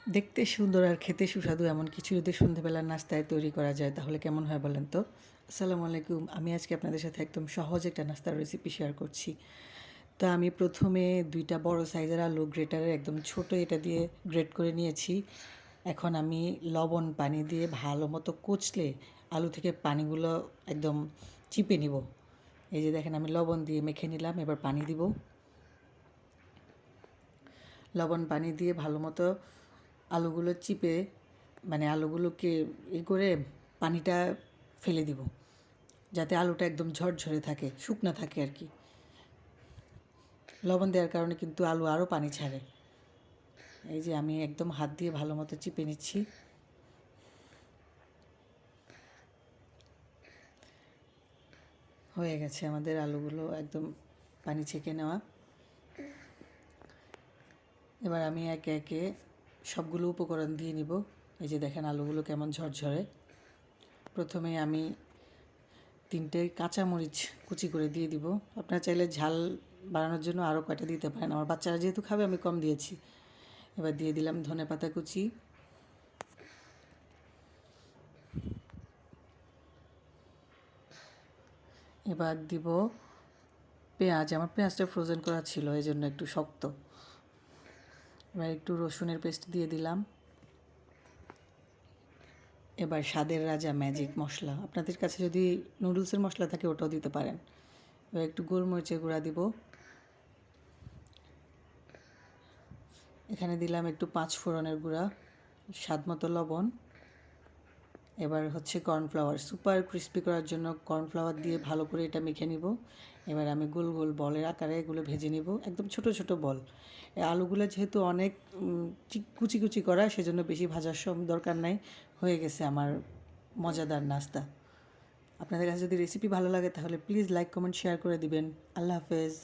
দেখতে সুন্দর আর খেতে সুস্বাদু এমন কিছু যদি সন্ধ্যেবেলার নাস্তায় তৈরি করা যায় তাহলে কেমন হয় বলেন তো? আসসালামু আলাইকুম। আমি আজকে আপনাদের সাথে একদম সহজ একটা নাস্তার রেসিপি শেয়ার করছি। তো আমি প্রথমে ২ টা বড় সাইজের আলু গ্রেটারে একদম ছোট এটা দিয়ে গ্রেট করে নিয়েছি। এখন আমি লবণ পানি দিয়ে ভালো মতো কচলে আলু থেকে পানিগুলো একদম চিপে নিব। এই যে দেখেন আমি লবণ দিয়ে মেখে নিলাম, এবার পানি দিব। লবণ পানি দিয়ে ভালো মতো আলুগুলো চিপে মানে আলুগুলোকে করে পানিটা ফেলে দিব, যাতে আলুটা একদম ঝরঝরে থাকে, শুকনা থাকে আর কি। লবণ দেওয়ার কারণে কিন্তু আলু আরও পানি ছাড়ে। এই যে আমি একদম হাত দিয়ে ভালো মতো চিপে নিচ্ছি। হয়ে গেছে আমাদের আলুগুলো একদম পানি ছেঁকে নেওয়া। এবার আমি একে একে সবগুলো উপকরণ দিয়ে নিব। এই যে দেখেন আলুগুলো কেমন ঝরঝরে। প্রথমে আমি ৩টে কাঁচামরিচ কুচি করে দিয়ে দিব। আপনারা চাইলে ঝাল বাড়ানোর জন্য আরও কয়টা দিতে পারেন। আমার বাচ্চারা যেহেতু খাবে আমি কম দিয়েছি। এবার দিয়ে দিলাম ধনেপাতা কুচি। এবার দিব পেঁয়াজ। আমার পেঁয়াজটা ফ্রোজেন করা ছিল, এই জন্য একটু শক্ত। এবার একটু রসুনের পেস্ট দিয়ে দিলাম। এবার স্বাদের রাজা ম্যাজিক মশলা, আপনাদের কাছে যদি নুডলসের মশলা থাকে ওটাও দিতে পারেন। এবার একটু গোলমরিচের গুঁড়া দিব। এখানে দিলাম একটু ৫ ফোড়নের গুঁড়া, স্বাদ মতো লবণ। এবার হচ্ছে কর্নফ্লাওয়ার, সুপার ক্রিস্পি করার জন্য কর্নফ্লাওয়ার দিয়ে ভালো করে এটা মেখে নিব। এবার আমি গোল গোল বলের আকারে এগুলো ভেজে নিব, একদম ছোট ছোট বল। এই আলুগুলো যেহেতু অনেক কুচি কুচি করা, সেজন্য বেশি ভাজার দরকার নাই। হয়ে গেছে আমার মজাদার নাস্তা। আপনাদের কাছে যদি রেসিপি ভালো লাগে তাহলে প্লিজ লাইক কমেন্ট শেয়ার করে দিবেন। আল্লাহ হাফেজ।